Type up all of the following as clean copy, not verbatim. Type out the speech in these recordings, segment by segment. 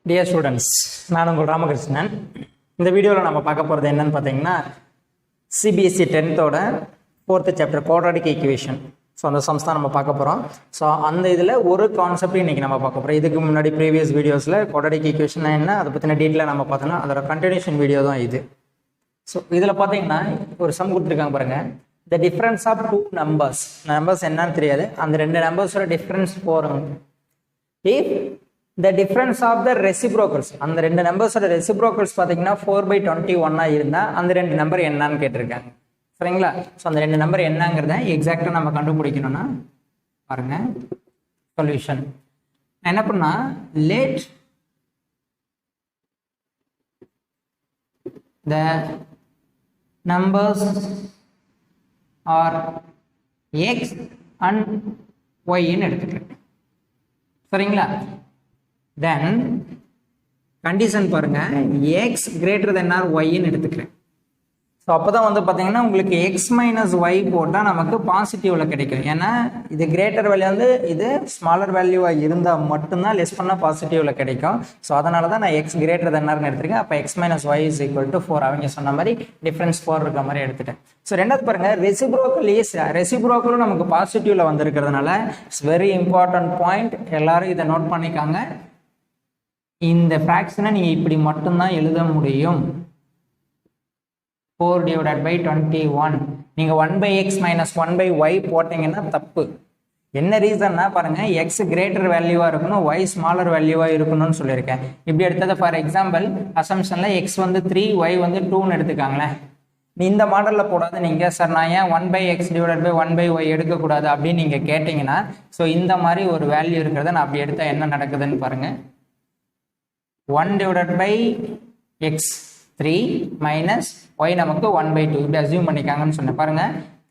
Dear students, நான் உங்கள் ராமகிருஷ்ணன். இந்த வீடியோவில் நம்ம பார்க்க போகிறது என்னன்னு பார்த்தீங்கன்னா Cbse 10th ஓட 4th chapter Quadratic equation. So அந்த சம்ஸ் தான் நம்ம பார்க்க போகிறோம். ஸோ அந்த இதில் ஒரு கான்செப்ட் இன்றைக்கி நம்ம பார்க்க போகிறோம். இதுக்கு முன்னாடி ப்ரீவியஸ் வீடியோஸில் Quadratic equation என்ன அதை பற்றின டீட்டெயிலாக நம்ம பார்த்தோம்னா அதோட கண்டினியூஷன் வீடியோ தான் இது. ஸோ இதில் பார்த்தீங்கன்னா ஒரு சம் கொடுத்துருக்காங்க பாருங்கள். The difference of two numbers என்னன்னு தெரியாது, அந்த ரெண்டு நம்பர்ஸோட டிஃப்ரென்ஸ் போகிறோம். If the difference of the reciprocals, அந்த ரெண்டு நம்பர்ஸோட ரெசிப்ரோக்கல்ஸ் பார்த்தீங்கன்னா 4/21 இருந்தால் அந்த ரெண்டு நம்பர் என்னன்னு கேட்டிருக்காங்க. சரிங்களா? ஸோ அந்த ரெண்டு நம்பர் என்னங்கிறத எக்ஸாக்டாக நம்ம கண்டுபிடிக்கணும்னா பாருங்க சொல்யூஷன். நான் என்ன பண்ணா let the numbers are x and y ன்னு எடுத்துக்கிறேன். சரிங்களா? then condition பாருங்க x greater than or y ன்னு எடுத்துக்கிறேன். ஸோ அப்போ தான் வந்து பார்த்தீங்கன்னா உங்களுக்கு x மைனஸ் ஒய் போட்டால் நமக்கு பாசிட்டிவில் கிடைக்கும். ஏன்னா இது கிரேட்டர் வேல்யூ வந்து இது ஸ்மாலர் வேல்யூவாக இருந்தால் மட்டும்தான் லெஸ் பண்ணால் பாசிட்டிவில் கிடைக்கும். ஸோ அதனால தான் நான் x greater than or எடுத்துருக்கேன். அப்போ x minus y is equal to 4 அவங்க சொன்ன மாதிரி டிஃப்ரென்ஸ் 4 இருக்க மாதிரி எடுத்துட்டேன். ஸோ ரெண்டாவது பாருங்க ரெசிப்ரோக்கலும் நமக்கு பாசிட்டிவில் வந்திருக்கிறதுனால இட்ஸ் வெரி இம்பார்ட்டன்ட் பாயிண்ட். எல்லாரும் இதை நோட் பண்ணிக்காங்க. இந்த ஃப்ராக்ஷனை நீங்கள் இப்படி மட்டும்தான் எழுத முடியும். 4/21. நீங்கள் 1/x மைனஸ் 1/y போட்டிங்கன்னா தப்பு. என்ன ரீசன்னா பாருங்க எக்ஸ் கிரேட்டர் வேல்யூவாக இருக்கணும், ஒய் ஸ்மாலர் வேல்யூவாக இருக்கணும்னு சொல்லியிருக்கேன். இப்படி எடுத்தது ஃபார் எக்ஸாம்பிள் அசம்ஷனில் எக்ஸ் வந்து 3 ஒய் வந்து 2ன்னு எடுத்துக்காங்களேன். இந்த மாடலில் போடாது நீங்கள் சார் நான் ஏன் 1/x/1/y எடுக்கக்கூடாது அப்படின்னு நீங்கள் கேட்டிங்கன்னா ஸோ இந்த மாதிரி ஒரு வேல்யூ இருக்கிறத நான் அப்படி எடுத்தால் என்ன நடக்குதுன்னு பாருங்கள். 1/x 3 மைனஸ் ஒய் நமக்கு 1/2 இப்படி அசியூம் பண்ணிக்காங்கன்னு சொன்னேன். பாருங்க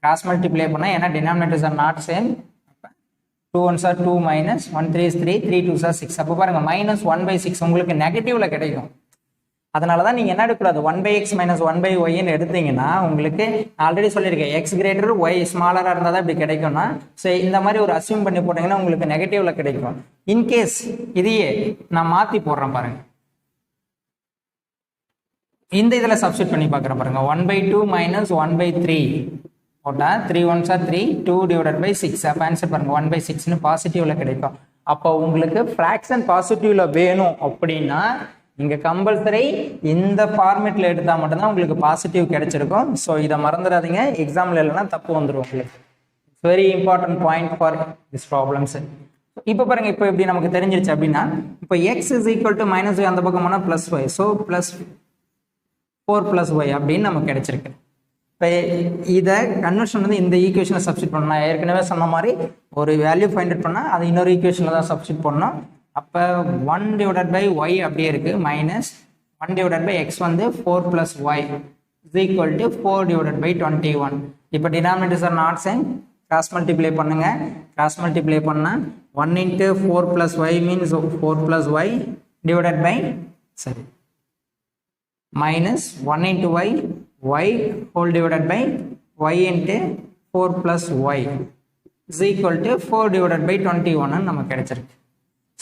கிராஸ் மல்டிப்ளை பண்ணால் ஏன்னா denominators are not same. 2 1s are 2 minus 1 3 is 3 3 2s are 6. அப்போ பாருங்க மைனஸ் 1/6 உங்களுக்கு நெகட்டிவ்ல கிடைக்கும். அதனால தான் நீங்கள் என்ன எடுக்கக்கூடாது 1/x மைனஸ் 1/yன்னு எடுத்தீங்கன்னா உங்களுக்கு ஆல்ரெடி சொல்லியிருக்கேன் எக்ஸ் கிரேட்டர் ஒய் ஸ்மாலராக இருந்தால் தான் இப்படி கிடைக்கும்னா ஸோ இந்த மாதிரி ஒரு அசியூம் பண்ணி போட்டிங்கன்னா உங்களுக்கு நெகட்டிவ்ல கிடைக்கும். இன்கேஸ் இதையே நான் மாற்றி போடுறேன் பாருங்க. இந்த இதில் சப்ஸ்டிட் பண்ணி பார்க்குறேன் பாருங்க. 1/2 மைனஸ் 1/3 போட்டால் 3 1s are 3 2/6. அப்போ ஆன்சர் பாருங்க 1/6ன்னு பாசிட்டிவ்ல கிடைக்கும். அப்போ உங்களுக்கு ஃப்ராக்ஷன் பாசிட்டிவ்ல வேணும் அப்படின்னா இங்கே கம்பல்சரி இந்த ஃபார்மேட்டில் எடுத்தால் மட்டும்தான் உங்களுக்கு பாசிட்டிவ் கிடைச்சிருக்கும். ஸோ இதை மறந்துடாதீங்க, எக்ஸாம்பிள் இல்லைன்னா தப்பு வந்துடும் உங்களுக்கு. Very important point for this problems. இப்போ பாருங்க இப்போ எப்படி நமக்கு தெரிஞ்சிருச்சு அப்படின்னா இப்போ x is equal to minus y அந்த பக்கம் போனால் plus y. So plus 4 + y அப்படின்னு நமக்கு கிடைச்சிருக்கு. இப்போ இதை கன்வர்ஷன் வந்து இந்த ஈக்குவேஷனை சப்ஸ்டிட் பண்ணணும். நான் ஏற்கனவே சொன்ன மாதிரி ஒரு வேல்யூ ஃபைண்ட் அவுட் பண்ணால் அது இன்னொரு ஈக்குவேஷனில் தான் சப்ஸ்டிட் பண்ணணும். அப்போ 1/y அப்படியே இருக்குது மைனஸ் 1/x வந்து 4 + y இஸ் ஈக்குவல் டு 4/21. இப்போ denominators are not same. Cross multiply பண்ணுங்க. கிராஸ் மல்டிப்ளை பண்ணால் 1 × 4 + y means 4 + y divided by minus 1 × y whole divided by y into 4 + y is equal to 4/21 நமக்கு கிடைச்சிருக்கு.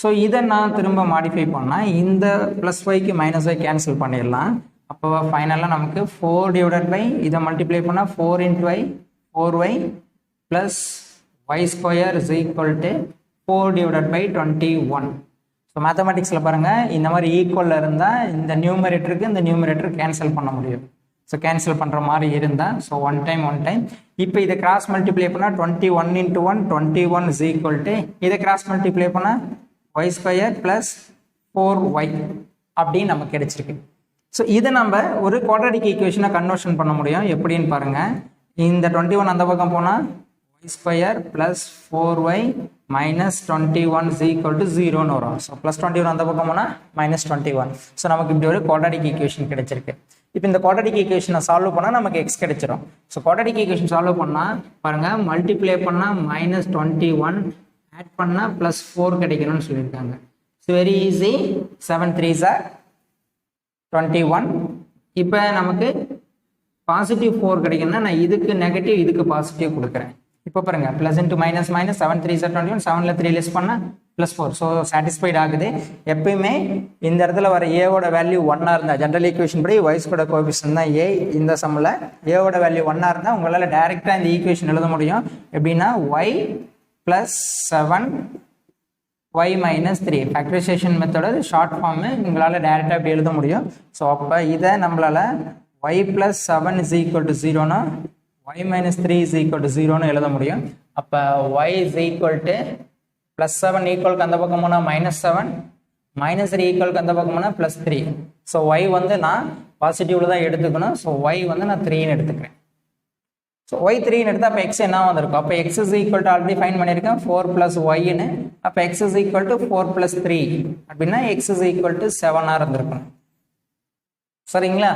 So இதை நான் திரும்ப modify பண்ணால் இந்த ப்ளஸ் ஒய்க்கு மைனஸ் ஒய் கேன்சல் பண்ணிடலாம். அப்போ ஃபைனலாக நமக்கு 4/ இதை மல்டிப்ளை பண்ணால் 4 × y 4y plus y² is equal to 4/21. So மேத்தமெட்டிக்ஸில் பாருங்கள் இந்த மாதிரி ஈக்குவலில் இருந்தால் இந்த நியூமரேட்டருக்கு இந்த நியூமரேட்டர் கேன்சல் பண்ண முடியும். ஸோ கேன்சல் பண்ணுற மாதிரி இருந்தால் ஸோ ஒன் டைம் இப்போ இதை கிராஸ் மல்டிப்ளை பண்ணால் 21 × 1 21 is equal to இதை கிராஸ் மல்டிப்ளை பண்ணால் y² ப்ளஸ் 4y அப்படின்னு நமக்கு கிடைச்சிருக்கு. ஸோ இதை நம்ம ஒரு குவாட்ராட்டிக் ஈக்குவேஷனை கன்வர்ஷன் பண்ண முடியும். எப்படின்னு பாருங்கள். இந்த 21 அந்த பக்கம் போனால் y² plus 4y minus 21 is equal to 0ன்னு வரும். ஸோ ப்ளஸ் 21 அந்த பக்கம் போனால் மைனஸ் 21. ஸோ நமக்கு இப்படி ஒரு குவாட்ராட்டிக் ஈக்குவேஷன் கிடைச்சிருக்கு. இப்போ இந்த குவாட்ராட்டிக் ஈக்குவேஷனை சால்வ் பண்ணால் நமக்கு எக்ஸ் கிடைச்சிரும். ஸோ குவாட்ராட்டிக் ஈக்குவேஷன் சால்வ் பண்ணால் பாருங்கள் மல்டிப்ளை பண்ணால் மைனஸ் 21 ஆட் பண்ணால் ப்ளஸ் 4 கிடைக்கணும்னு சொல்லியிருக்காங்க. So very easy. 7 3s are 21. இப்போ நமக்கு பாசிட்டிவ் 4 கிடைக்கணும்னா நான் இதுக்கு நெகட்டிவ் இதுக்கு பாசிட்டிவ் கொடுக்குறேன். இப்போ பாருங்க +* -, -7 3 21 7ல 3 லெஸ் பண்ணா plus 4. ஸோ சாட்டிஸ்ஃபைட் ஆகுது. எப்பயுமே இந்த இடத்துல வர ஏவோட வேல்யூ 1 இருந்தால் ஜென்ரல் ஈக்குவேஷன் படி ஒய்ஸ்கோட கோஎஃபிஷியன்ட் தான் ஏ. இந்த சம்மில் ஏவோட வேல்யூ 1 இருந்தால் உங்களால் டைரெக்டாக இந்த ஈக்குவேஷன் எழுத முடியும். எப்படின்னா y + 7 y - 3 factorisation மெத்தோட short form உங்களால் டைரெக்டாக இப்படி எழுத முடியும். ஸோ அப்போ இதை நம்மளால் y + 7 = 0னா y - 3 = 0ன்னு எழுத முடியும். அப்போ y = +7 ஈக்குவலுக்கு அந்த பக்கம் போனால் -7 -3 ஈக்குவலுக்கு அந்த பக்கம் போனால் +3. ஸோ y வந்து நான் பாசிட்டிவ்ல தான் எடுத்துக்கணும். ஸோ y வந்து நான் 3ன்னு எடுத்துக்கிறேன். ஸோ y 3ன்னு எடுத்தால் அப்போ x என்ன வந்திருக்கும்? அப்போ x = ஆல்ரெடி ஃபைன் பண்ணியிருக்கேன் 4 + yன்னு. அப்போ x = 4 + 3 அப்படின்னா x = 7 இருந்திருக்கணும். சரிங்களா?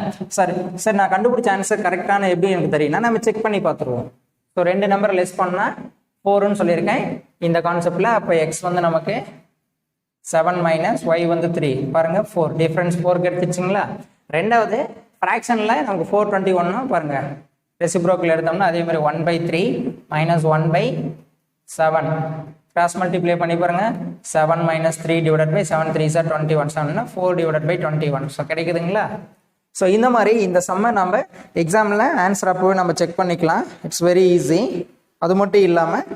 சரி நான் கண்டுபிடிச்ச ஆன்சர் கரெக்டான எப்படி எனக்கு தெரியும்னா நம்ம செக் பண்ணி பார்த்துருவோம். ஸோ 2 நம்பர் லெஸ் பண்ணால் 4ன்னு சொல்லியிருக்கேன் இந்த கான்செப்டில். அப்போ எக்ஸ் வந்து நமக்கு 7 - y வந்து 3 பாருங்கள் 4 டிஃப்ரென்ஸ் 4 கிடைச்சிச்சிங்களா? ரெண்டாவது ஃப்ராக்ஷனில் நமக்கு 421 பாருங்கள் ரெசிப்ரோக்கில் எடுத்தோம்னா அதே மாதிரி 1/3 - 1/7 கிராஸ் மல்டிப்ளை பண்ணி பாருங்கள் 7 - 3 / 7 3 = 21 7னா 4 / 21. ஸோ கிடைக்குதுங்களா? ஸோ இந்த மாதிரி இந்த சம்மை நம்ம எக்ஸாமில் ஆன்சர் அப்போவே நம்ம செக் பண்ணிக்கலாம். It's very easy. அது மட்டும் இல்லாமல்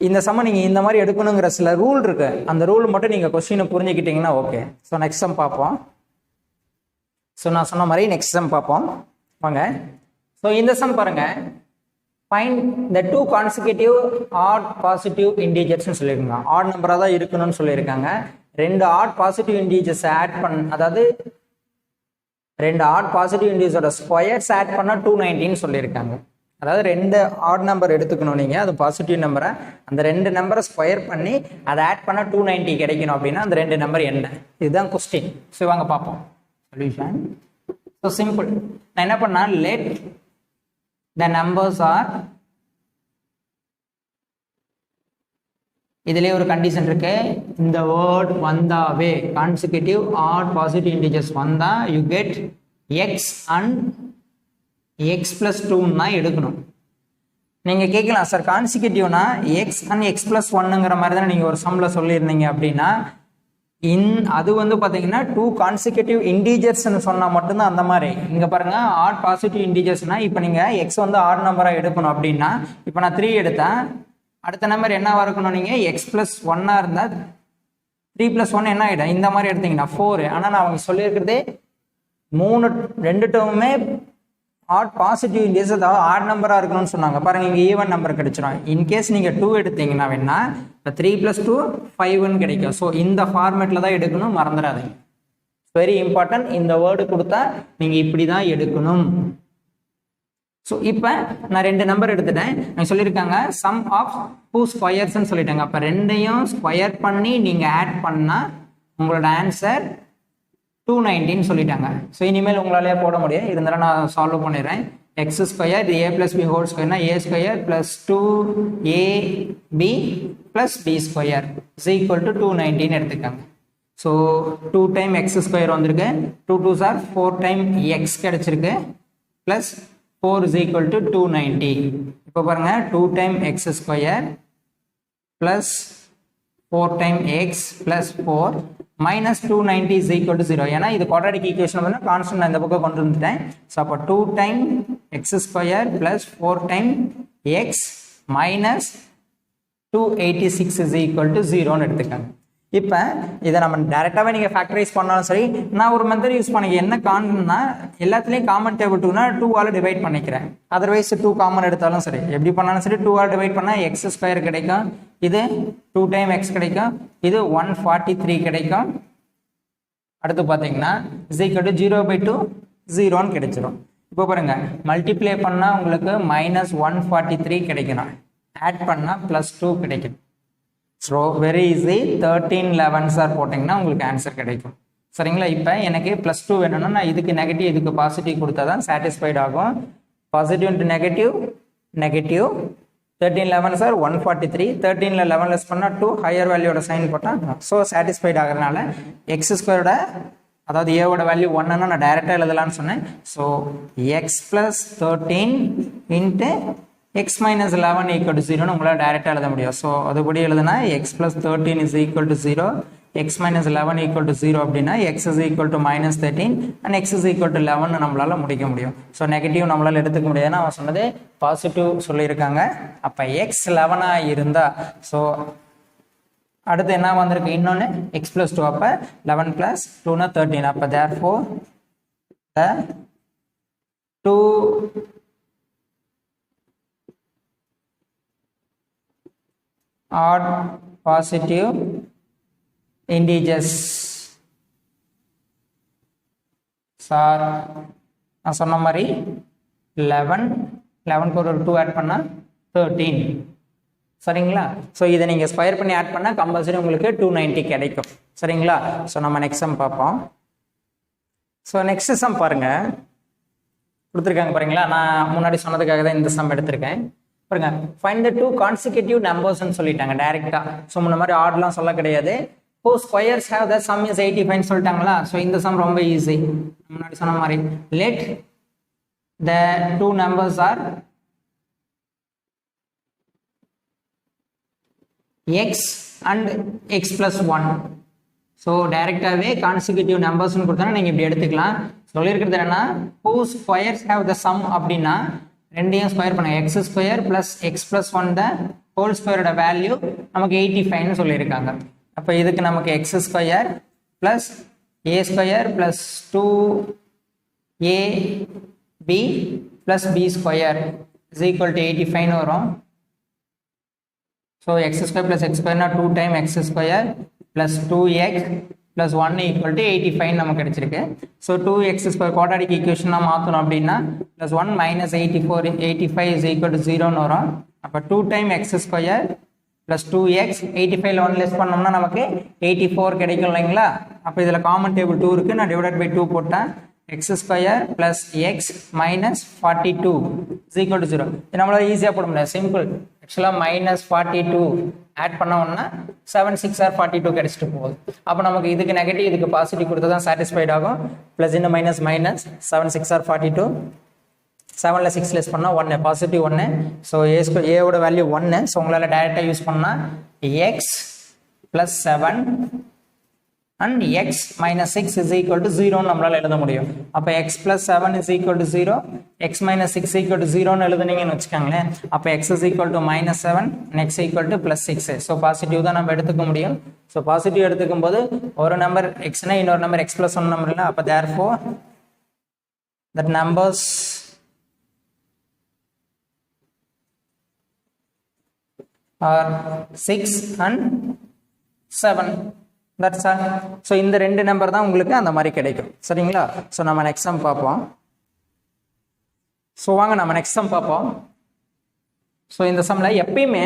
இந்த சம்மை நீங்கள் இந்த மாதிரி எடுக்கணுங்கிற சில ரூல் இருக்கு. அந்த ரூல் மட்டும் நீங்கள் கொஸ்டினை புரிஞ்சுக்கிட்டீங்கன்னா ஓகே. ஸோ நெக்ஸ்ட் சம் பார்ப்போம். ஸோ நான் சொன்ன மாதிரி நெக்ஸ்ட் சம் பார்ப்போம் வாங்க. ஸோ இந்த சம் பாருங்க, find the 2 consecutive odd positive இன்டீஜர்ஸ்னு சொல்லியிருக்காங்க. ஆட் நம்பராக தான் இருக்கணும்னு சொல்லியிருக்காங்க. 2 ஆட் பாசிட்டிவ் இன்டீஜர்ஸ் ஆட் அதாவது 2 ஆட் பாசிட்டிவ் இன்டீஜரோட ஸ்கொயர்ஸ் ஆட் பண்ணால் 290 சொல்லியிருக்காங்க. அதாவது 2 ஆட் நம்பர் எடுத்துக்கணும் நீங்கள், அது பாசிட்டிவ் நம்பரை, அந்த 2 நம்பரை ஸ்கொயர் பண்ணி அதை ஆட் பண்ணால் 290 கிடைக்கணும். அப்படின்னா அந்த 2 நம்பர் என்ன? இதுதான் கொஸ்டின். ஸோ வாங்க பார்ப்போம் சொல்யூஷன். So simple. நான் என்ன பண்ணால் லெட் த நம்பர்ஸ் ஆர், இதுலேயே ஒரு கண்டிஷன் இருக்கு. இந்த வேர்ட் வந்தாவே கான்சிக்யூட்டிவ் ஆட் பாசிட்டிவ் இன்டிஜர்ஸ் வந்தா you get X and X + 2 எடுக்கணும். நீங்க கேட்கலாம் சார் கான்சிக்யூட்டிவ்னா எக்ஸ் அண்ட் x + 1ங்கிற மாதிரி தானே நீங்க ஒரு சம்ல சொல்லியிருந்தீங்க. அப்படின்னா அது வந்து பாத்தீங்கன்னா 2 கான்சிக்யூட்டிவ் இன்டிஜர்ஸ்ன்னு சொன்னா மட்டும்தான் அந்த மாதிரி. இங்க பாருங்க ஆட் பாசிட்டிவ் இன்டிஜர்ஸ்னா இப்போ நீங்க எக்ஸ் வந்து ஆட் நம்பரா எடுக்கணும். அப்படின்னா இப்போ நான் 3 எடுத்தேன், அடுத்த நம்பர் என்னவா இருக்கணும்? நீங்க x + 1 இருந்தா 3 + 1 என்ன ஆயிடும்? இந்த மாதிரி எடுத்தீங்கன்னா 4. ஆனா நான் அவங்க சொல்லியிருக்கிறதே 2 டேர்முமே ஆட் பாசிட்டிவ் இன்டிஜர்ஸ், அதாவது ஆட் நம்பரா இருக்கணும்னு சொன்னாங்க. பாருங்க இங்க ஈவன் நம்பர் கிடைச்சிடும். இன்கேஸ் நீங்க 2 எடுத்தீங்கன்னா வேணா 3 + 2 5ன்னு கிடைக்கும். ஸோ இந்த ஃபார்மேட்ல தான் எடுக்கணும், மறந்துடாதீங்க. Very important. இந்த வேர்டு கொடுத்தா நீங்க இப்படி தான் எடுக்கணும். ஸோ இப்போ நான் 2 நம்பர் எடுத்துட்டேன். நான் சொல்லியிருக்காங்க சம் ஆஃப் 2 ஸ்கொயர்ஸ்ன்னு சொல்லிட்டாங்க. அப்போ 2யும் ஸ்கொயர் பண்ணி நீங்க ஆட் பண்ணா உங்களோட ஆன்சர் 290 சொல்லிட்டாங்க. ஸோ இனிமேல் உங்களாலே போட முடியும். இருந்தாலும் நான் சால்வ் பண்ணிடுறேன். x² இது a + b ஹோல் ஸ்கொயர்னா a² + 2ab + b² = 290 எடுத்துக்காங்க. ஸோ 2 டைம் x² வந்திருக்கு, 2 2s are 4 டைம் x கிடைச்சிருக்கு ப்ளஸ் 4 = 290. இப்போ பாருங்க 2 time x² plus 4 time x plus 4 minus 290 = 0. ஏன்னா இது quadratic equation வந்து கான்ஸ்டன்ட் இந்த பக்கம் கொண்டு வந்துட்டேன். ஸோ அப்போ 2 time x² plus 4 time x minus 286 = 0ன்னு எடுத்துக்காங்க. இப்போ இதை நம்ம டைரெக்டாகவே நீங்கள் ஃபேக்டரைஸ் பண்ணாலும் சரி, நான் ஒரு மெத்தட் யூஸ் பண்ணிக்க என்ன காமன்னா எல்லாத்துலேயும் காமன் டேபிள் 2னா 2ஆல் டிவைட் பண்ணிக்கிறேன். அதர்வைஸ் 2 காமன் எடுத்தாலும் சரி, எப்படி பண்ணாலும் சரி 2ஆல் டிவைட் பண்ணால் x² கிடைக்கும், இது 2 டைம் x கிடைக்கும், இது 143 கிடைக்கும். அடுத்து பார்த்தீங்கன்னா (0/2) 0ன்னு கிடைச்சிடும். இப்போ பாருங்க மல்டிப்ளை பண்ணால் உங்களுக்கு -143 கிடைக்கணும், ஆட் பண்ணால் +2 கிடைக்கும். So very easy. 13 11s போட்டிங்கன்னா உங்களுக்கு ஆன்சர் கிடைக்கும். சரிங்களா? இப்போ எனக்கு +2 வேணும்னா நான் இதுக்கு நெகட்டிவ் இதுக்கு பாசிட்டிவ் கொடுத்தா தான் சாட்டிஸ்ஃபைட் ஆகும். Positive into negative negative. 13 11s 143. 13ல் 11 less பண்ணால் 2, ஹையர் வேல்யூட சைன் போட்டால் ஸோ சாட்டிஸ்ஃபைட் ஆகிறதுனால x² அதாவது ஏவோட வேல்யூ 1ன்னா நான் டைரெக்டாக எழுதலான்னு சொன்னேன். So x + 13 × x minus 11 equal to 0 உங்களால் டைரெக்டாக எழுத முடியும். ஸோ அதுபடி எழுதுனா x plus 13 is equal to 0, x minus 11 equal to 0 அப்படின்னா x is equal to minus 13 and x is equal to 11 நம்மளால் முடிக்க முடியும். ஸோ நெகட்டிவ் நம்மளால் எடுத்துக்க முடியாதுன்னா அவன் சொன்னது பாசிட்டிவ் சொல்லியிருக்காங்க. அப்போ x 11 இருந்தா ஸோ அடுத்து என்ன வந்திருக்கு இன்னொன்று x plus 2 அப்போ 11 plus 2 13. அப்போ therefore the 2 odd positive integers are நான் சொன்ன மாதிரி 11 ஒரு 2 ஆட் பண்ணால் 13 சரிங்களா. ஸோ இதை நீங்கள் ஸ்கொயர் பண்ணி ஆட் பண்ணால் கம்பல்சரி உங்களுக்கு 290 கிடைக்கும் சரிங்களா. ஸோ நம்ம நெக்ஸ்ட் சம் பார்ப்போம். ஸோ நெக்ஸ்ட் சம் பாருங்கள் கொடுத்துருக்காங்க பாருங்களா. நான் முன்னாடி சொன்னதுக்காக தான் இந்த சம் எடுத்திருக்கேன் பாருங்க. ஃபைண்ட் த 2 கான்சிக்யூட்டிவ் நம்பர்ஸ்ன்னு சொல்லிட்டாங்க டைரெக்டாக. ஸோ முன்ன மாதிரி ஆர்டர்லாம் சொல்ல கிடையாது. இப்போ squares have the some is 85 சொல்லிட்டாங்களா. ஸோ இந்த சம் ரொம்ப ஈஸி. முன்னாடி சொன்ன மாதிரி let the 2 numbers are x and x plus 1. So டைரெக்டாகவே கான்சிக்யூட்டிவ் நம்பர்ஸ்ன்னு கொடுத்தா நீங்கள் இப்படி எடுத்துக்கலாம். சொல்லியிருக்கிறது என்னன்னா two squares have the sum அப்படின்னா ரெண்டையும் ஸ்கொயர் பண்ணுங்க. X square plus x plus 1 the whole ஸ்கொயரோட வேல்யூ நமக்கு 85ன்னு சொல்லியிருக்காங்க. அப்போ இதுக்கு நமக்கு x square plus a square plus 2ab plus b square is equal to 85ன்னு வரும். So x square plus x ஸ்கொயர்னா 2 time x square plus 2x plus 1 equal to 85 நமக்கு கிடைச்சிருக்கு. ஸோ 2x ஸ்கொயர் குவாட்ராட்டிக் ஈக்குவேஷனாக மாற்றணும் அப்படின்னா plus 1 minus 85 is equal to 0ன்னு வரும். அப்போ 2 time x square plus 2x 85ல் 1 லெஸ் பண்ணோம்னா நமக்கு 84 கிடைக்கும் இல்லைங்களா. அப்போ இதில் காமன் டேபிள் 2 இருக்குது. நான் டிவைட் பை 2 போட்டேன். X square plus X minus 42 is equal to 0. இது நம்மளால் ஈஸியாக போட முடியாது. சிம்பிள். ஆக்சுவலாக மைனஸ் 42 ஆட் பண்ணோம்னா 7 6 ஆர் 42 கிடைச்சிட்டு போகுது. அப்போ நமக்கு இதுக்கு நெகட்டிவ் இதுக்கு பாசிட்டிவ் கொடுத்தா தான் சாட்டிஸ்ஃபைட் ஆகும். ப்ளஸ் இந்த மைனஸ் மைனஸ் 7 6 ஆர் 42 7ல் 6 லெஸ் பண்ணால் 1 பாசிட்டிவ் 1. ஸோ ஏவோட வேல்யூ 1. ஸோ உங்களால் டைரெக்டாக யூஸ் பண்ணால் X plus 7 and x minus 6 is equal to 0 நம்மளால் எழுத முடியும். அப்போ x plus 7 is equal to 0, x minus 6 equal to 0 எழுதுனீங்கன்னு வச்சுக்கோங்களேன். அப்போ x is equal to minus 7 and x equal to plus 6. So positive தான் நம்ம எடுத்துக்க முடியும். ஸோ பாசிட்டிவ் எடுத்துக்கும் போது ஒரு நம்பர் எக்ஸ்னா இன்னொரு நம்பர் x plus 1 நம்பர் இல்லை. அப்போ therefore that numbers are 6 and 7. That's all. So இந்த ரெண்டு நம்பர் தான் உங்களுக்கு அந்த மாதிரி கிடைக்கும் சரிங்களா. ஸோ நம்ம நெக்ஸ்ட் சம் பார்ப்போம். ஸோ வாங்க நம்ம நெக்ஸ்ட் சம் பார்ப்போம். ஸோ இந்த சம்மில் எப்பயுமே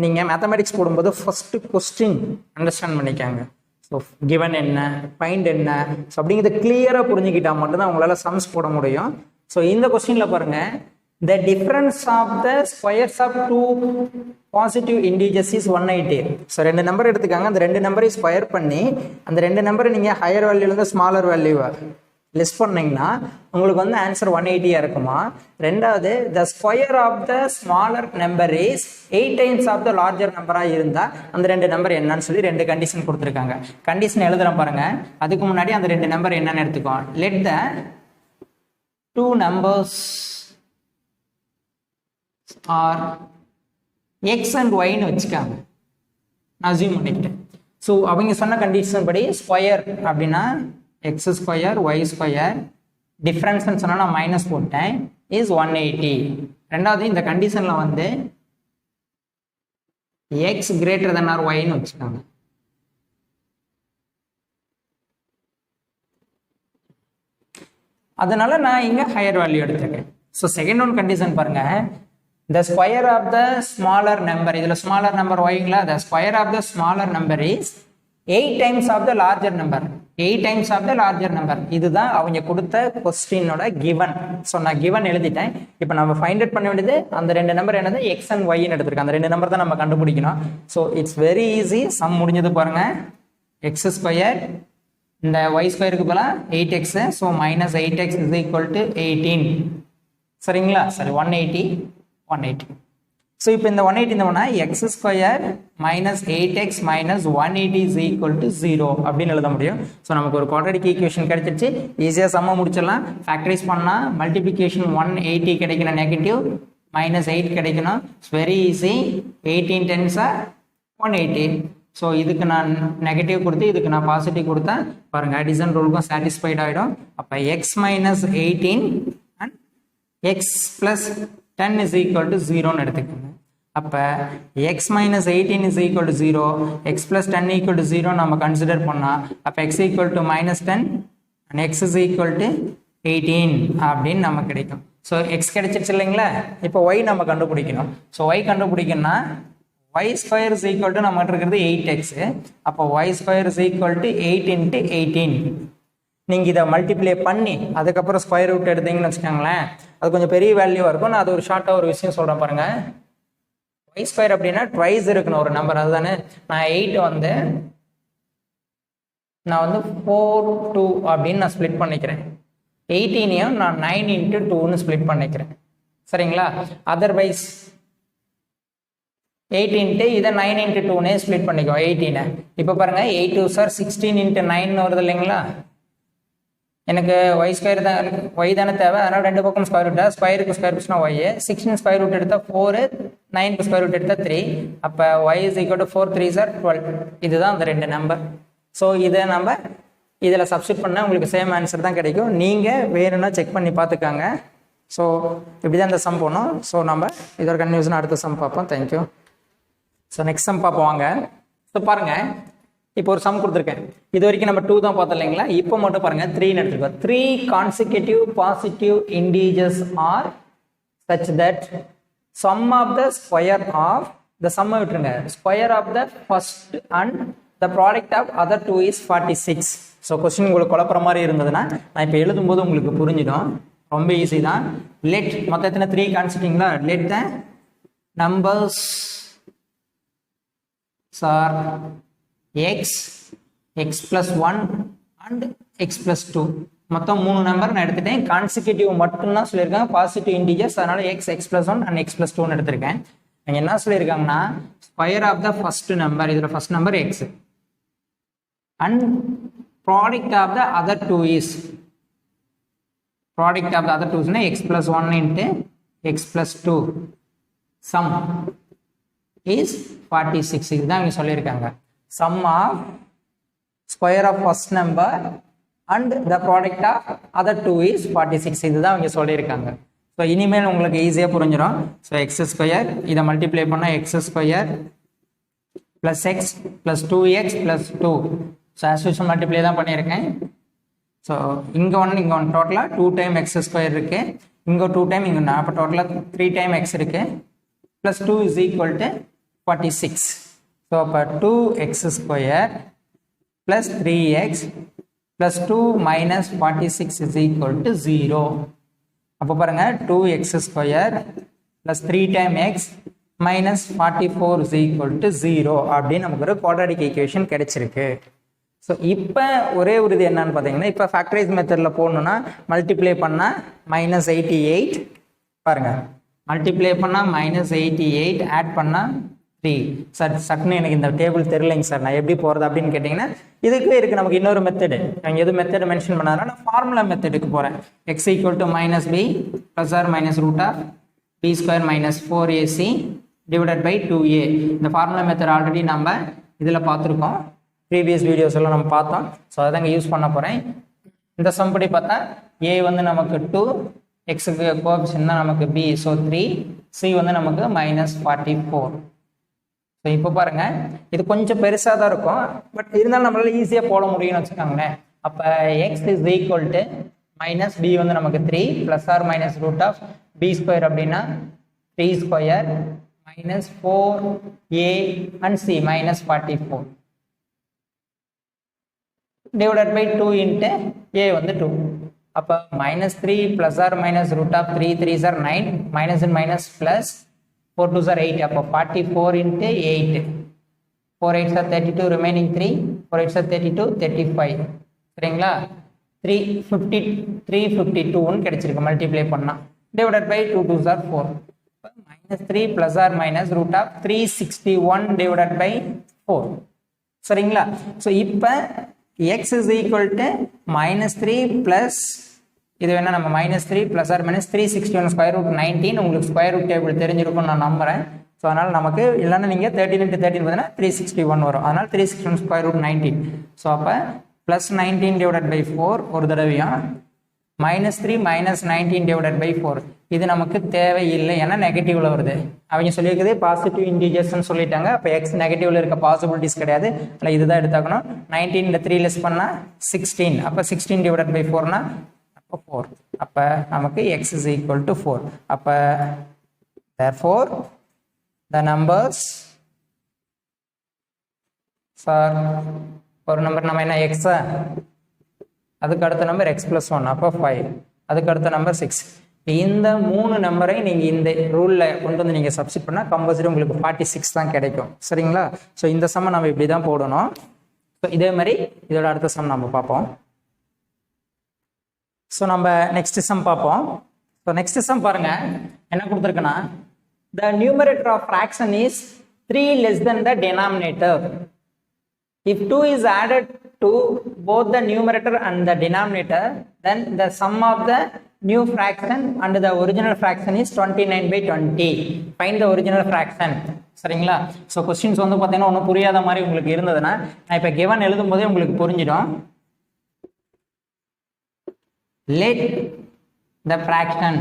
நீங்கள் மேத்தமெட்டிக்ஸ் போடும்போது ஃபஸ்ட்டு கொஸ்டின் அண்டர்ஸ்டாண்ட் பண்ணிக்காங்க. ஸோ கிவன் என்ன, ஃபைண்ட் என்ன, ஸோ அப்படிங்கிறத கிளியராக புரிஞ்சுக்கிட்டால் மட்டும்தான் உங்களால் சம்ஸ் போட முடியும். ஸோ இந்த கொஸ்டினில் பாருங்கள், the difference of the squares of two positive integers is 180. So ரெண்டு நம்பர் எடுத்துக்காங்க. அந்த ரெண்டு நம்பரை ஸ்கொயர் பண்ணி அந்த ரெண்டு நம்பரை நீங்கள் ஹையர் வேல்யூலேருந்து ஸ்மாலர் வேல்யூவை லெஸ் பண்ணிங்கன்னா உங்களுக்கு வந்து ஆன்சர் 180 இருக்குமா. ரெண்டாவது the square of the smaller number is 8 times of the larger நம்பராக இருந்தால் அந்த ரெண்டு நம்பர் என்னன்னு சொல்லி ரெண்டு கண்டிஷன் கொடுத்துருக்காங்க. கண்டிஷன் எழுதுகிறேன் பாருங்கள். அதுக்கு முன்னாடி அந்த ரெண்டு நம்பர் என்னன்னு எடுத்துக்கோம். let the two numbers are x and ஒய்னு வச்சுக்காங்க. நான் அசியூம் பண்ணிக்கிட்டேன். ஸோ அவங்க சொன்ன கண்டிஷன் படி ஸ்கொயர் அப்படின்னா எக்ஸ் ஸ்கொயர் ஒய் ஸ்கொயர், டிஃப்ரென்ஸ்ன்னு சொன்னால் நான் மைனஸ் போட்டேன், இஸ் 180. ரெண்டாவது இந்த கண்டிஷனில் வந்து எக்ஸ் கிரேட்டர் தென் ஆர் ஒய்னு வச்சுக்காங்க. அதனால நான் இங்கே ஹையர் வேல்யூ எடுத்துருக்கேன். ஸோ செகண்ட் ஒன் கண்டிஷன் பாருங்க, the square of the smaller number, இதுல smaller number y-ங்களா, the square of the smaller number is 8 times of the larger number, 8 times of the larger number. இதுதான் அவங்க கொடுத்த கொஸ்டினோட given. So நான் given எழுதிட்டேன். இப்போ நம்ம find out பண்ண வேண்டியது அந்த ரெண்டு நம்பர் என்னது எக்ஸ் அண்ட் ஒய்ன்னு எடுத்திருக்கேன். அந்த ரெண்டு நம்பர் தான் நம்ம கண்டுபிடிக்கணும். So it's very easy. Sum முடிஞ்சது பாருங்க. எக்ஸ் ஸ்கொயர் இந்த ஒய் ஸ்கொயருக்கு போல 8x, so minus 8x is equal to 18 சரிங்களா. சரி 180. 180. So இப்போ இந்த 180 இந்த ஒன்னா x square minus 8x minus 180 is equal to 0 அப்படின்னு எழுத முடியும். ஸோ நமக்கு ஒரு குவாட்ரடிக் ஈக்குவேஷன் கிடைச்சிருச்சு. ஈஸியாக சம்ம முடிச்சிடலாம். ஃபேக்டரைஸ் பண்ணால் மல்டிப்ளிகேஷன் 180 கிடைக்கணும், நெகட்டிவ் மைனஸ் 8 கிடைக்கணும். It's very easy. 18 10s are 180. So இதுக்கு நான் நெகட்டிவ் கொடுத்து இதுக்கு நான் பாசிட்டிவ் கொடுத்தா பாருங்க அடிஷன் ரூலுக்கும் சாட்டிஸ்ஃபைட் ஆகிடும். அப்போ x minus 18 and x plus 10 is equal to 0ன்னு எடுத்துக்கோங்க. அப்போ x minus 18 is equal to 0, x plus 10 equal to 0 நம்ம கன்சிடர் பண்ணால் அப்போ x equal to minus 10 and x is equal to 18 அப்படின்னு நமக்கு கிடைக்கும். ஸோ எக்ஸ் கிடைச்சிருச்சு இல்லைங்களா? இப்போ ஒய் நம்ம கண்டுபிடிக்கணும். ஸோ ஒய் கண்டுபிடிக்கணும்னா y square is equal to நம்மகிட்ட இருக்கிறது 8x. அப்போ y square is equal to 8 into 18. நீங்கள் இதை மல்டிப்ளை பண்ணி அதுக்கப்புறம் ஸ்கொயர் ரூட் எடுத்தீங்கன்னு வச்சுக்கோங்களேன், அது கொஞ்சம் பெரிய வேல்யூவாக இருக்கும். நான் அது ஒரு ஷார்ட்டாக ஒரு விஷயம் சொல்கிறேன் பாருங்கள். ஒய் ஸ்கொயர் அப்படின்னா ட்வைஸ் இருக்கணும் ஒரு நம்பர், அதுதானே. நான் 8 வந்து 4 2 அப்படின்னு நான் ஸ்ப்ளிட் பண்ணிக்கிறேன். 18ஐயும் நான் 9 இன்ட்டு 2ன்னு ஸ்ப்ளிட் பண்ணிக்கிறேன், சரிங்களா? அதர்வைஸ் 8 இன்ட்டு இதை 9 இன்ட்டு 2னே ஸ்ப்ளிட் பண்ணிக்கோ 18. இப்போ பாருங்கள் 8 2 சார் 16 இன்ட்டு 9 வருது இல்லைங்களா? எனக்கு ஒய் ஸ்கொயர் தான், ஒய் தானே தேவை. அதனால் ரெண்டு பக்கம் ஸ்கொயர் ரூட்டா, ஸ்கொயருக்கு ஸ்கொயர் ரூட்ஸ்னா ஒய். 16 ஸ்கொயர் ரூட் எடுத்தால் 4, 9க்கு ஸ்கொயர் ரூட் எடுத்தால் 3. அப்போ y is equal to 4 3 are 12. இதுதான் அந்த ரெண்டு நம்பர். ஸோ இதை நம்ம இதில் சப்ஸ்டிட் பண்ணால் உங்களுக்கு சேம் ஆன்சர் தான் கிடைக்கும். நீங்கள் வேணும்னா செக் பண்ணி பார்த்துக்காங்க. ஸோ இப்படி தான் இந்த சம் போகணும். ஸோ நம்ம இதோட கன்ஃபியூஷன் அடுத்த சம் பார்ப்போம். தேங்க்யூ. ஸோ நெக்ஸ்ட் சம் பார்ப்போம் வாங்க. ஸோ பாருங்கள், இப்போ ஒரு சம் கொடுத்துருக்கேன். இது வரைக்கும் நம்ம 2 தான் பார்த்தோம் இல்லைங்களா? இப்போ மட்டும் பாருங்கள் 3ன்னு எடுத்துருக்கோம். 3 consecutive positive integers are such that sum of the square of the sum விட்டுருங்க, square of the first and the product of other two is 46. So question உங்களுக்கு குழப்பற மாதிரி இருந்ததுன்னா நான் இப்போ எழுதும்போது உங்களுக்கு புரிஞ்சிடும். ரொம்ப ஈஸி தான். லெட் மொத்தம் எத்தனை 3 கான்ஸ்டிங்களா? Let the numbers are x, x plus 1 and x plus 2. மொத்தம் 3 நம்பர் நான் எடுத்துட்டேன். கான்சிக்யூட்டிவ் மட்டும்தான் சொல்லியிருக்காங்க, பாசிட்டிவ் இன்டிஜர்ஸ். அதனால x, x plus 1 and x plus 2ன்னு எடுத்திருக்கேன். இங்கே என்ன சொல்லியிருக்காங்கன்னா square of the first number, இதில் first number x and product of the other two is, product of the other டூஸ்னா x plus 1 into x plus 2 sum is 46. இதுதான் இங்கே சொல்லியிருக்காங்க. Sum of square of first number and the product of other two is 46. இதுதான் அவங்க சொல்லியிருக்காங்க. So இனிமேல் உங்களுக்கு ஈஸியாக புரிஞ்சிடும். ஸோ எக்ஸ் ஸ்கொயர் இதை மல்டிப்ளை பண்ணால் X square plus X plus 2x plus 2. So as usual multiply தான் பண்ணியிருக்கேன். ஸோ இங்கே ஒன்று டோட்டலாக 2 டைம் எக்ஸ் ஸ்கொயர் இருக்குது, இங்கே 2 டைம் இங்கே அப்போ டோட்டலாக 3 டைம் எக்ஸ் இருக்குது. Plus 2 is equal to 46. So அப்போ 2x square plus 3x plus 2 minus 46 is equal to 0. அப்போ பாருங்கள் 2x square plus 3 time X minus 44 is equal to 0 அப்படின்னு நமக்கு ஒரு குவாட்ராடிக் ஈக்குவேஷன் கிடைச்சிருக்கு. ஸோ இப்போ ஒரே ஒரு இது என்னன்னு பார்த்தீங்கன்னா, இப்போ ஃபேக்டரைஸ் மெத்தடில் போடணுன்னா மல்டிப்ளை பண்ணால் மைனஸ் 88 பாருங்கள், மல்டிப்ளை பண்ணால் மைனஸ் 88 ஆட் பண்ணால் 3. சார் சட்னு எனக்கு இந்த டேபிள் தெரியலைங்க சார், நான் எப்படி போகிறது அப்படின்னு கேட்டிங்கன்னா இதுக்கு இருக்குது நமக்கு இன்னொரு மெத்தடு. நாங்கள் எது மெத்தடு மென்ஷன் பண்ணாரா, நான் ஃபார்முலா மெத்தடுக்கு போகிறேன். X equal to minus b plus or minus root of b square minus 4ac divided by 2a. இந்த ஃபார்முலா மெத்தட் ஆல்ரெடி நம்ம இதில் பார்த்துருக்கோம், ப்ரீவியஸ் வீடியோஸ் எல்லாம் நம்ம பார்த்தோம். ஸோ அதை தாங்க யூஸ் பண்ண போகிறேன். இந்த சம்படி பார்த்தா a வந்து நமக்கு 2, எக்ஸுக்கு கோஆப்ஷன் தான் நமக்கு b, ஸோ 3, c வந்து நமக்கு மைனஸ் 44. ஸோ இப்போ பாருங்கள் இது கொஞ்சம் பெருசாக தான் இருக்கும், பட் இருந்தாலும் நம்மளால ஈஸியாக போட முடியும்னு வச்சுக்கோங்களேன். அப்போ x is equal to minus b வந்து நமக்கு 3 plus or minus root of b square அப்படின்னா 3 square minus 4a and c minus 44 divided by 2 into a வந்து 2. அப்போ minus 3 plus or minus root of 3 3s are 9 minus and minus plus 4 2s are 8. அப்போ 44 into 8, 4 8s are 32, remaining 3, 4 8s are 32, 35. சரிங்களா? 352 கிடைச்சிருக்கு multiply பண்ணால், divided by 2 2s are 4. minus 3 plus or minus root of 361 divided by 4. சரிங்களா? So இப்போ x is equal to minus 3 plus இது வேணா நம்ம minus 3 plus or minus 361 square root 19 உங்களுக்கு square root table தெரிஞ்சிருக்கும் நான் நம்புறேன். ஸோ அதனால் நமக்கு இல்லைன்னா நீங்கள் 13 into 13 பார்த்தீங்கன்னா 361 வரும். அதனால் 361 square root 19. ஸோ அப்போ plus 19 divided by 4 ஒரு தடவையும் minus 3 minus 19 divided by 4 இது நமக்கு தேவையில்லை, ஏன்னா நெகட்டிவ்ல வருது. அவங்க சொல்லியிருக்குது பாசிட்டிவ் இன்டிஜர்ஸ்ன்னு சொல்லிட்டாங்க. அப்போ எக்ஸ் நெகட்டிவ்ல இருக்க பாசிபிலிட்டிஸ் கிடையாது, இல்லை இதுதான் எடுத்தாக்கணும். 19 3 லெஸ் பண்ணால் 16, அப்போ 16 divided by 4னா அப்போ 4. அப்போ நமக்கு எக்ஸ் இஸ் ஈக்குவல் டு 4. அப்போ therefore the numbers சார் ஒரு நம்பர் நம்ம என்ன எக்ஸா, அதுக்கு அடுத்த நம்பர் எக்ஸ் பிளஸ் 1 அப்போ 5, அதுக்கு அடுத்த நம்பர் 6. இந்த 3 நம்பரை நீங்கள் இந்த ரூலில் கொண்டு வந்து நீங்கள் சப்ஸ்டிட் பண்ணால் கம்பல்சரி உங்களுக்கு 46 தான் கிடைக்கும். சரிங்களா? ஸோ இந்த சம்மை நம்ம இப்படி தான் போடணும். ஸோ இதே மாதிரி இதோட அடுத்த சம் நம்ம பார்ப்போம். ஸோ நம்ம நெக்ஸ்ட் சம் பார்ப்போம். ஸோ நெக்ஸ்ட் சம் பாருங்க என்ன கொடுத்துருக்குன்னா, the numerator of fraction is 3 less than the denominator. If 2 is added to both the numerator and the denominator, then the sum of the new fraction and the original fraction is 29 by 20. Find the original fraction. சரிங்களா? So questions வந்து பார்த்தீங்கன்னா ஒன்றும் புரியாத மாதிரி உங்களுக்கு இருந்ததுன்னா நான் இப்போ கிவன் எழுதும் போதே உங்களுக்கு புரிஞ்சிடும். Let the fraction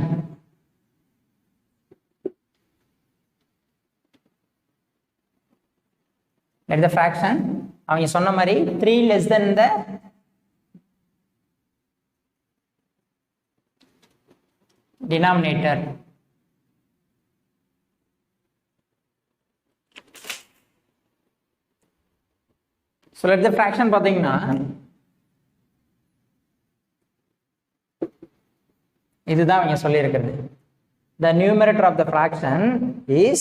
அவங்க சொன்ன மாதிரி 3 less than the denominator. So let the fraction பார்த்தீங்கன்னா இதுதான் அவங்க சொல்லி இருக்கிறது. The numerator of the fraction is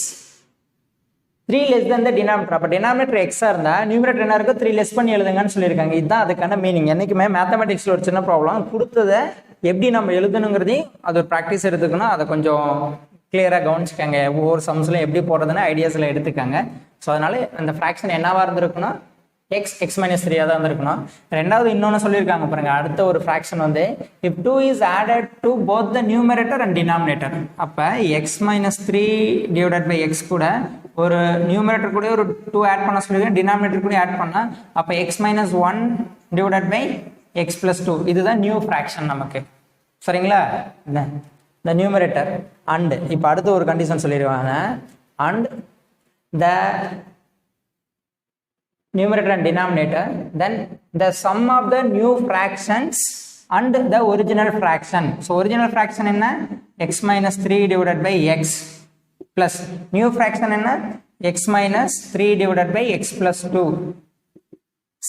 3 less than the denominator. அப்போ denominator x இருந்தால் நியூமரேட்டர் என்ன இருக்கும், 3 லெஸ் பண்ணி எழுதுங்கன்னு சொல்லியிருக்காங்க. இதுதான் அதுக்கான மீனிங். என்றைக்குமே மேத்தமெட்டிக்ஸில் ஒரு சின்ன ப்ராப்ளம் கொடுத்ததை எப்படி நம்ம எழுதணுங்கிறதையும் அது ஒரு ப்ராக்டிஸ் எடுத்துக்கணும். அதை கொஞ்சம் கிளியராக கவனிச்சுக்காங்க. ஒவ்வொரு சம்ஸ்லையும் எப்படி போடுறதுன்னு ஐடியாஸில் எடுத்துக்காங்க. ஸோ அதனால அந்த ஃப்ராக்ஷன் என்னவா இருந்திருக்கணும், எக்ஸ் மைனஸ் 3 தான் இருந்திருக்கணும். ரெண்டாவது இன்னொன்று சொல்லியிருக்காங்க பாருங்க, அடுத்த ஒரு ஃப்ராக்ஷன் வந்து if 2 is added to both the numerator and denominator. அப்போ x minus 3 divided by x கூட ஒரு நியூமரேட்டர் கூட ஒரு 2 ஆட் பண்ண சொல்லியிருக்கேன், டினாமினேட்டர் கூட ஆட் பண்ணால் அப்போ x minus 1 divided by x plus 2 இதுதான் நியூ ஃப்ராக்ஷன் நமக்கு. சரிங்களா? இந்த நியூமரேட்டர் அண்ட் இப்போ அடுத்த ஒரு கண்டிஷன் சொல்லிடுவாங்க, and the numerator and denominator, then the sum of the new fractions and the original fraction. So original fraction enna x minus 3 divided by x plus new fraction enna x minus 3 divided by x plus 2.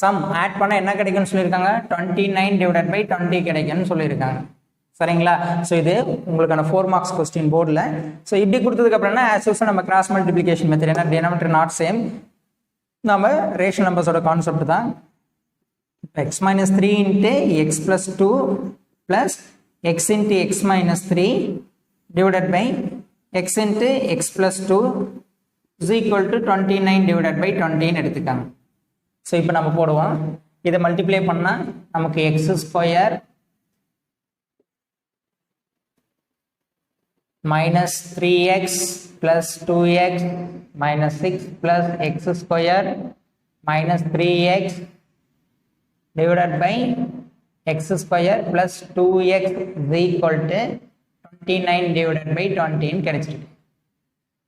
sum add பண்ண என்ன கிடைக்கும்னு சொல்லியிருக்காங்க, 29 divided by 20 கிடைக்கும்னு சொல்லியிருக்காங்க. சரிங்களா? So இது உங்களுக்கான 4 marks question போர்டில். ஸோ இப்படி கொடுத்ததுக்கு அப்புறம்னா ஆஸ் யூஸ்வல் நம்ம கிராஸ் மல்டிப்ளிகேஷன் மெத்தட், ஏன்னா டினாமினேட்டர் நாட் சேம், நம்ம ரேஷனல் நம்பர்ஸோட கான்செப்ட் தான். X minus 3 into x plus 2 plus x into x minus 3 divided by x into x plus 2 is equal to 29 divided by 20ன்னு எடுத்துக்காங்க. So இப்போ நம்ம போடுவோம், இதை மல்டிப்ளை பண்ணால் நமக்கு x square minus 3x plus 2x minus 6 plus x square minus 3x divided by x square plus 2x is equal to 29 divided by 20 கிடைச்சிருக்கு.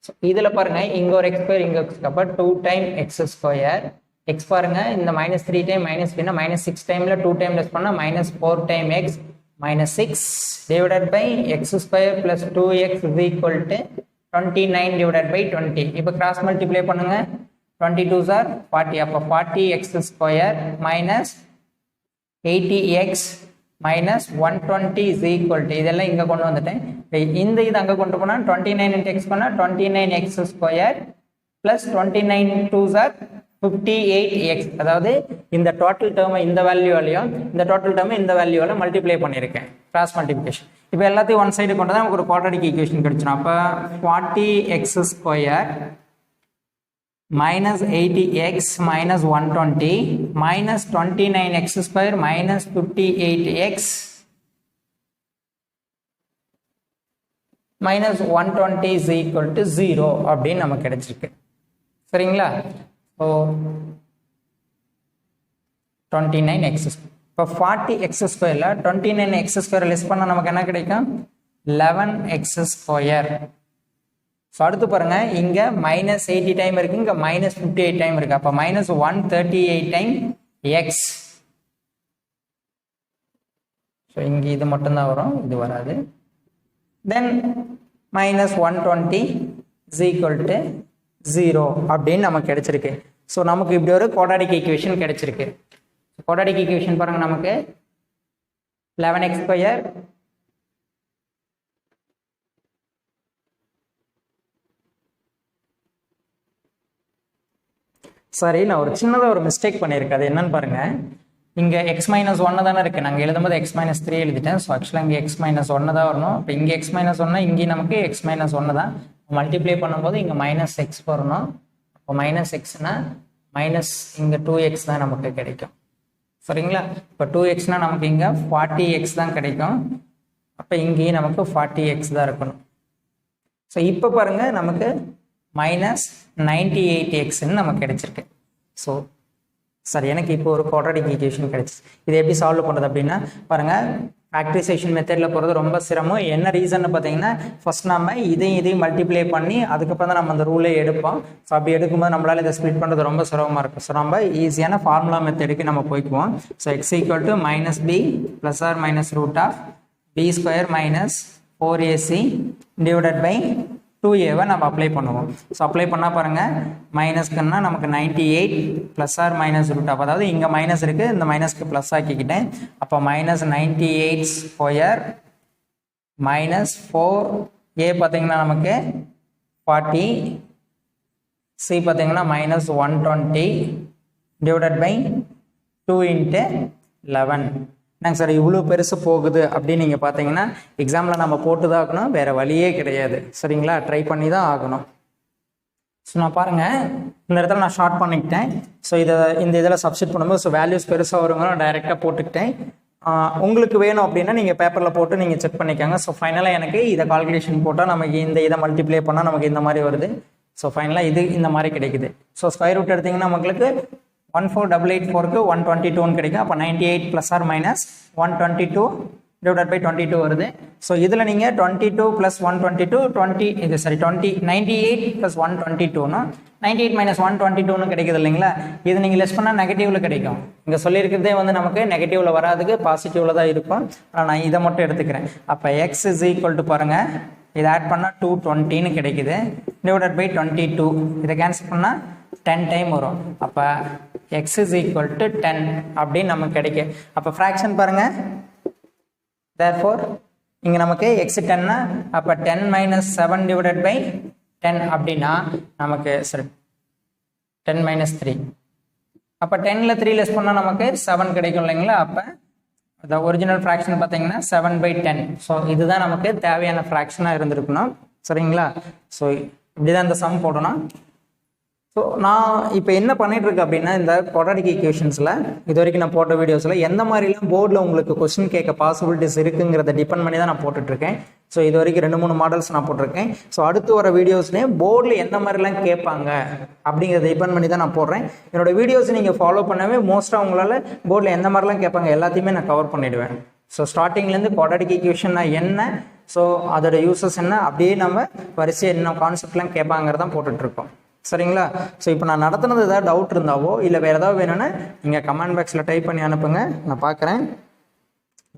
So இதில் பாருங்க இங்கே ஒரு எக்ஸ் ஸ்கொயர் இங்கே அப்போ 2 டைம் எக்ஸ் ஸ்கொயர், எக்ஸ் பாருங்க இந்த minus 3 டைம் minus 3 minus 6 டைமில் 2 டைம் லெஸ் பண்ணால் minus 4 time X minus 6 divided by x square plus 2x is equal to 29 divided by 20. இப்போ cross multiply பண்ணுங்க, 22s are 40, அப்போ 40x square minus 80x minus 120 is equal to, இதெல்லாம் இங்கே கொண்டு வந்துட்டேன், இந்த இது அங்கே கொண்டு போனால் 29 into x பண்ணால் 29x square plus 29 2s are 58x. அதாவது இந்த டோட்டல் டேர்மை இந்த வேல்யூவாலையும் இந்த டோட்டல் டேர்மை இந்த வேல்யூவால மல்டிப்ளை பண்ணியிருக்கேன் கிராஸ் மல்டிப்ளிகேஷன். இப்போ எல்லாத்தையும் ஒன் சைடு கொண்டு தான் நமக்கு ஒரு குவாட்ராட்டிக் ஈக்குவேஷன் கிடைச்சிடும். அப்போ 40x² minus 80x minus 120 minus 29x² minus 58x minus 120 is equal to 0 அப்படின்னு நமக்கு கிடைச்சிருக்கு. சரிங்களா? So 29x². இப்போ 40x²ல 29x² லெஸ் பண்ணால் நமக்கு என்ன கிடைக்கும்? 11x². ஸோ அடுத்து பாருங்க, இங்கே -80 டைம் இருக்கு, இங்கே -58 டைம் இருக்கு. அப்போ -138 டைம் எக்ஸ். ஸோ இங்கே இது மட்டும்தான் வரும், இது வராது. தென் -120 is equal to 0 அப்படின்னு நமக்கு கிடைச்சிருக்கு. ஸோ நமக்கு இப்படி ஒரு குவாட்ராட்டிக் ஈக்குவேஷன் கிடைச்சிருக்கு. குவாட்ராட்டிக் ஈக்குவேஷன் பாருங்க, நமக்கு 11x². சரி, நான் ஒரு சின்னதாக ஒரு மிஸ்டேக் பண்ணியிருக்கேன். அது என்னன்னு பாருங்க, இங்கே x-1 தானே இருக்குது. நாங்கள் எழுதும்போது x-3 எழுதிட்டேன். ஸோ ஆக்சுவலாக இங்கே x-1 தான் வரணும். இப்போ இங்கே x-1, இங்கே நமக்கு x-1 தான். மல்டிப்ளை பண்ணும்போது இங்கே -x வரணும். இப்போ -xனா மைனஸ் இங்கே 2x தான் நமக்கு கிடைக்கும். சரிங்களா? இப்போ 2xனா நமக்கு இங்கே 40x தான் கிடைக்கும். அப்போ இங்கேயும் நமக்கு 40x தான் இருக்கணும். ஸோ இப்போ பாருங்கள், நமக்கு -98xன்னு நமக்கு கிடைச்சிருக்கு. ஸோ சரி, எனக்கு இப்போ ஒரு குவாட்ராட்டிக் ஈக்குவேஷன் கிடைச்சிச்சு. இதை எப்படி சால்வ் பண்ணுறது அப்படின்னா பாருங்கள், ஃபேக்டரைசேஷன் மெத்தடில் போகிறது ரொம்ப சிரமம். என்ன ரீசன்னு பார்த்தீங்கன்னா, ஃபர்ஸ்ட் நம்ம இதையும் மல்டிப்ளை பண்ணி அதுக்கப்புறம் தான் நம்ம அந்த ரூலே எடுப்போம். ஸோ அப்படி எடுக்கும்போது நம்மளால் இதை ஸ்ப்ளிட் பண்ணுறது ரொம்ப சிரமமாக இருக்கும். ஸோ நம்ம ஈஸியான ஃபார்முலா மெத்தடுக்கு நம்ம போய்க்குவோம். So x = -b + or -√b² - 4ac / 2a நம்ம அப்ளை பண்ணுவோம். ஸோ அப்ளை பண்ணால் பாருங்கள், மைனஸ்க்குன்னா நமக்கு 98 + or -√, அதாவது இங்கே மைனஸ் இருக்குது, இந்த மைனஸ்க்கு ப்ளஸ் ஆக்கிக்கிட்டேன். அப்போ -98² - 4a பார்த்தீங்கன்னா நமக்கு 40, c பார்த்தீங்கன்னா -120 / 2 × 11. நாங்கள் சார் இவ்வளோ பெருசு போகுது அப்படின்னு நீங்கள் பார்த்தீங்கன்னா எக்ஸாமில் நம்ம போட்டு தான் ஆகணும், வேறு வழியே கிடையாது. சரிங்களா? ட்ரை பண்ணி தான் ஆகணும். ஸோ நான் பாருங்கள், இந்த இடத்துல நான் ஷார்ட் பண்ணிக்கிட்டேன். ஸோ இந்த இதில் சப்ஸ்டிட் பண்ணும்போது ஸோ வேல்யூஸ் பெருசாக வருங்க, நான் டைரெக்டாக போட்டுக்கிட்டேன். உங்களுக்கு வேணும் அப்படின்னா நீங்கள் பேப்பரில் போட்டு நீங்கள் செக் பண்ணிக்கோங்க. ஸோ ஃபைனலாக எனக்கு இதை கால்குலேஷன் போட்டால் நமக்கு இதை மல்டிப்ளை பண்ணால் நமக்கு இந்த மாதிரி வருது. ஸோ ஃபைனலாக இது இந்த மாதிரி கிடைக்குது. ஸோ ஸ்கொயர் ரூட் எடுத்திங்கன்னா உங்களுக்கு 14884க்கு 122 கிடைக்கும். அப்போ 98 + or - 122 / 22 வருது. ஸோ இதில் நீங்கள் 22 + 122 98 + 122னா 98 - 122ன்னு கிடைக்குது இல்லைங்களா? இது நீங்கள் லெஸ் பண்ணால் நெகட்டிவில் கிடைக்கும். இங்கே சொல்லியிருக்கிறதே வந்து நமக்கு நெகட்டிவில் வராதுக்கு பாசிட்டிவில் தான் இருக்கும். ஆனால் நான் இதை மட்டும் எடுத்துக்கிறேன். அப்போ x = பாருங்கள், இதை ஆட் பண்ணால் 220ன்னு கிடைக்குது / 22. இதை கேன்சல் பண்ணால் 10 டைம் வரும். அப்போ x = 10 அப்படின்னு நமக்கு கிடைக்கும். அப்போ ஃப்ராக்ஷன் பாருங்கள், therefore இங்கே நமக்கு x 10னா அப்போ 10 - 7 / 10 அப்படின்னா நமக்கு சரி 10 - 3. அப்போ 10ல் 3 லெஸ் பண்ணால் நமக்கு 7 கிடைக்கும் இல்லைங்களா? அப்போ the ஒரிஜினல் ஃப்ராக்ஷன் பார்த்தீங்கன்னா 7/10. ஸோ இதுதான் நமக்கு தேவையான ஃப்ராக்ஷனாக இருந்திருக்கணும். சரிங்களா? ஸோ இப்படி தான் இந்த சம் போடணும். ஸோ நான் இப்போ என்ன பண்ணிகிட்ருக்கேன் அப்படின்னா, இந்த குவாட்ராட்டிக் ஈக்குவேஷன்ஸில் இது வரைக்கும் நான் போட்ட வீடியோஸில் எந்த மாதிரிலாம் போர்டில் உங்களுக்கு கொஸ்டின் கேட்க பாசிபிலிட்டிஸ் இருக்குங்கிறத டிபெண்ட் பண்ணி தான் நான் போட்டுட்ருக்கேன். ஸோ இது வரைக்கும் 2-3 மாடல்ஸ் நான் போட்டிருக்கேன். ஸோ அடுத்து வர வீடியோஸ்லேயே போர்டில் எந்த மாதிரிலாம் கேட்பாங்க அப்படிங்கிறத டிபெண்ட் பண்ணி தான் நான் போடுறேன். என்னோடய வீடியோஸ் நீங்கள் ஃபாலோ பண்ணவே மோஸ்ட்டாக உங்களால் போர்டில் எந்த மாதிரிலாம் கேட்பாங்க எல்லாத்தையுமே நான் கவர் பண்ணிவிடுவேன். ஸோ ஸ்டார்டிங்லேருந்து குவாட்ராட்டிக் ஈக்குவேஷன்னா என்ன, ஸோ அதோட யூசஸ் என்ன, அப்படியே நம்ம வரிசையாக என்ன கான்செப்ட்லாம் கேட்பாங்கிறதான் போட்டுட்ருக்கோம். சரிங்களா? ஸோ இப்போ நான் நடத்துனது ஏதாவது டவுட் இருந்தாவோ இல்லை வேறு ஏதாவது வேணும்னா நீங்கள் கமெண்ட் பாக்ஸில் டைப் பண்ணி அனுப்புங்க, நான் பார்க்குறேன்.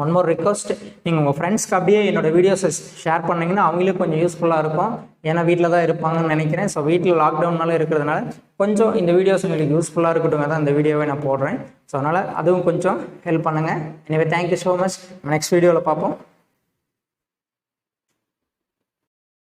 ஒன் மோர் ரிக்வஸ்ட், நீங்கள் உங்கள் ஃப்ரெண்ட்ஸ்க்கு அப்படியே என்னோடய வீடியோஸை ஷேர் பண்ணிங்கன்னா அவங்களுக்கு கொஞ்சம் யூஸ்ஃபுல்லாக இருக்கும். ஏன்னா வீட்டில் தான் இருப்பாங்கன்னு நினைக்கிறேன். ஸோ வீட்டில் லாக்டவுன்னால இருக்கிறதுனால கொஞ்சம் இந்த வீடியோஸ் உங்களுக்கு யூஸ்ஃபுல்லாக இருக்கட்டும் தான் இந்த வீடியோவை நான் போடுறேன். ஸோ அதனால் அதுவும் கொஞ்சம் ஹெல்ப் பண்ணுங்கள். எனவே தேங்க்யூ ஸோ மச். நெக்ஸ்ட் வீடியோவில் பார்ப்போம்.